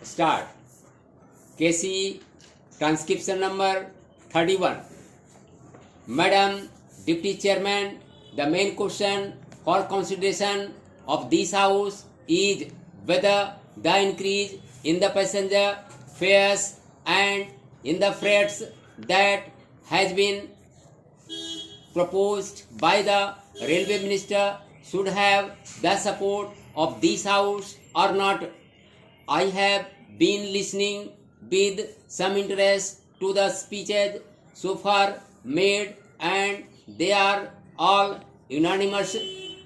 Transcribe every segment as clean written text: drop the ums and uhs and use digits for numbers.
Start. kc transcription number 31. Madam Deputy Chairman, the main question for consideration of this House is whether the increase in the passenger fares and in the freights that has been proposed by the Railway Minister should have the support of this House or not. I have been listening with some interest to the speeches so far made, and they are all unanimous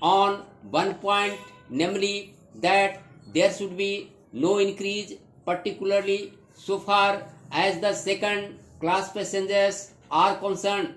on one point, namely that there should be no increase, particularly so far as the second class passengers are concerned.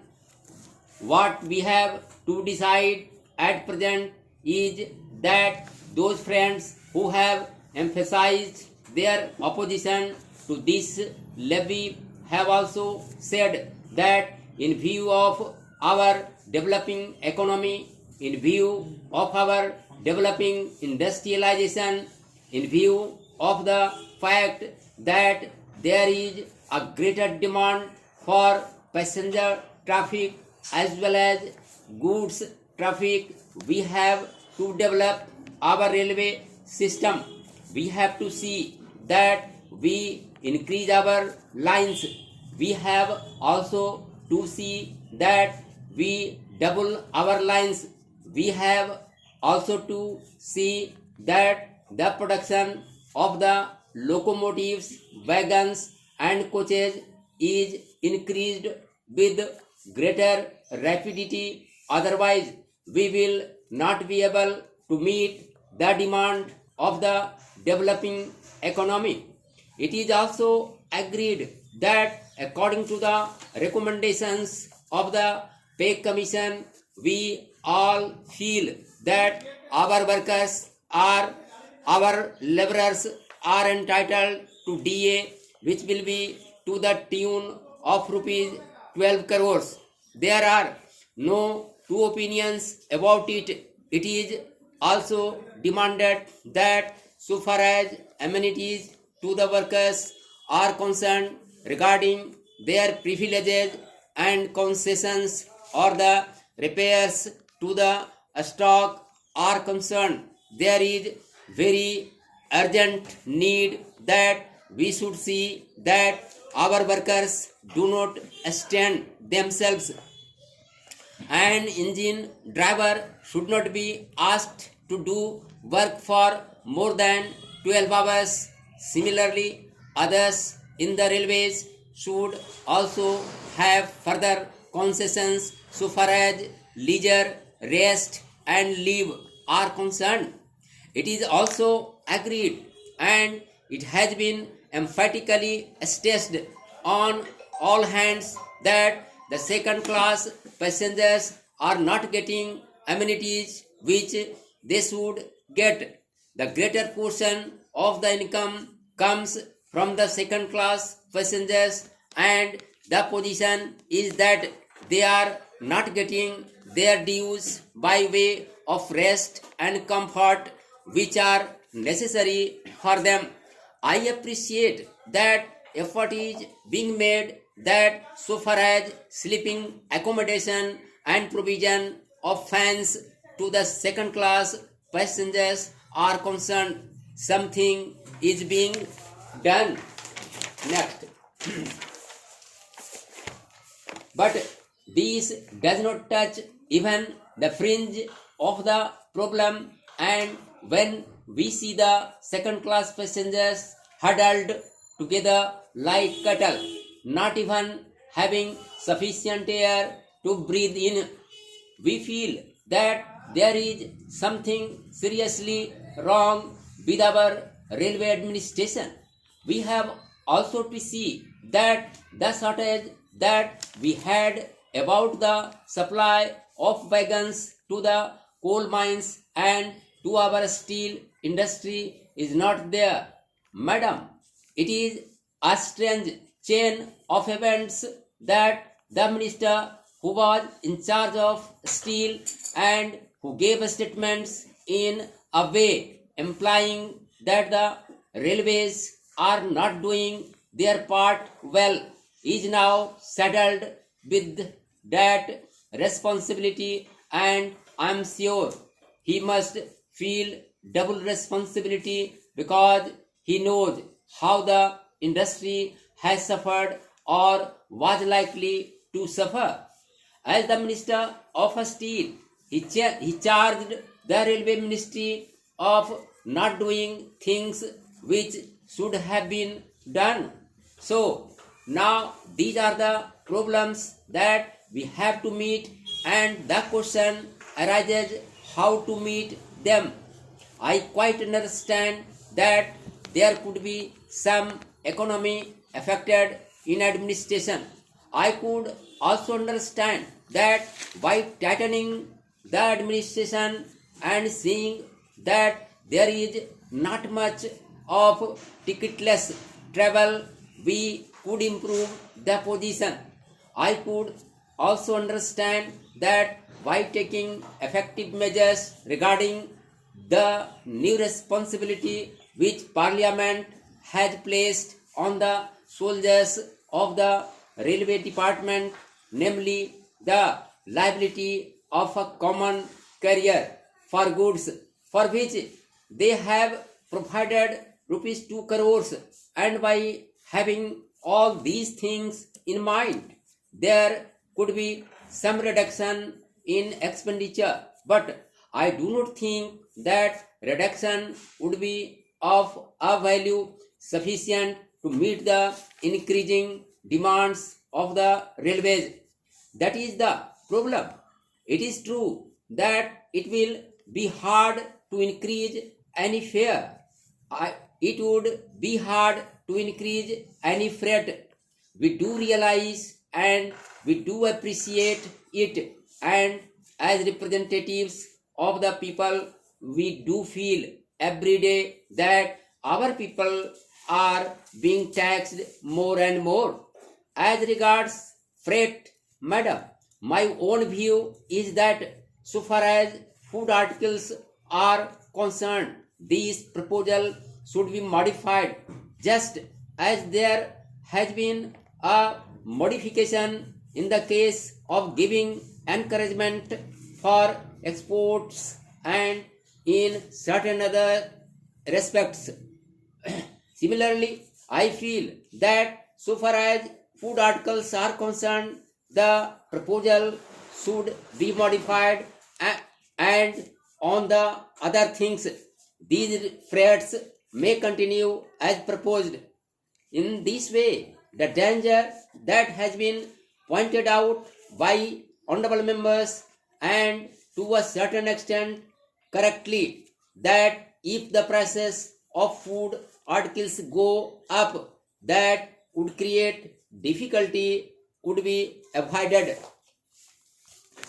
What we have to decide at present is that those friends who have emphasized their opposition to this levy have also said that in view of our developing economy, in view of our developing industrialization, in view of the fact that there is a greater demand for passenger traffic as well as goods traffic, we have to develop our railway system. We have to see that we increase our lines. We have also to see that we double our lines. We have also to see that the production of the locomotives, wagons and coaches is increased with greater rapidity. Otherwise, we will not be able to meet the demand of the developing economy. It is also agreed that according to the recommendations of the Pay Commission, we all feel that our workers are, our laborers are entitled to DA, which will be to the tune of rupees 12 crores. There are no two opinions about it. It is also demanded that so far as amenities to the workers are concerned regarding their privileges and concessions or the repairs to the stock are concerned, there is very urgent need that we should see that our workers do not extend themselves. An engine driver should not be asked to do work for more than 12 hours. Similarly, others in the railways should also have further concessions so far as leisure, rest and leave are concerned. It is also agreed and it has been emphatically stressed on all hands that the second class passengers are not getting amenities which they should get. The greater portion of the income comes from the second class passengers, and the position is that they are not getting their dues by way of rest and comfort which are necessary for them. I appreciate that effort is being made that so far as sleeping accommodation and provision of fans to the second class passengers are concerned, something is being done. Next. But this does not touch even the fringe of the problem, and when we see the second class passengers huddled together like cattle, not even having sufficient air to breathe in, we feel that there is something seriously wrong with our railway administration. We have also to see that the shortage that we had about the supply of wagons to the coal mines and to our steel industry is not there. Madam, it is a strange chain of events that the minister who was in charge of steel and who gave statements in a way implying that the railways are not doing their part well is now saddled with that responsibility, and I am sure he must feel double responsibility because he knows how the industry has suffered or was likely to suffer. As the Minister of Steel, he charged the Railway Ministry of not doing things which should have been done. So, now these are the problems that we have to meet, and the question arises how to meet them. I quite understand that there could be some economy affected in administration. I could also understand that by tightening the administration and seeing that there is not much of ticketless travel, we could improve the position. I could also understand that by taking effective measures regarding the new responsibility which Parliament has placed on the soldiers of the Railway Department, namely the liability of a common carrier for goods, for which they have provided rupees 2 crores, and by having all these things in mind, there could be some reduction in expenditure, but I do not think that reduction would be of a value sufficient to meet the increasing demands of the railways. That is the problem. It is true that it will be hard to increase any fare. It would be hard to increase any freight. We do realize and we do appreciate it, and as representatives of the people, we do feel every day that our people are being taxed more and more. As regards freight, madam, my own view is that so far as food articles are concerned, these proposal should be modified just as there has been a modification in the case of giving encouragement for exports and in certain other respects. Similarly, I feel that so far as food articles are concerned, the proposal should be modified, and on the other things, these freights may continue as proposed. In this way, the danger that has been pointed out by honorable members, and to a certain extent correctly, that if the prices of food articles go up, that would create difficulty, would be avoided.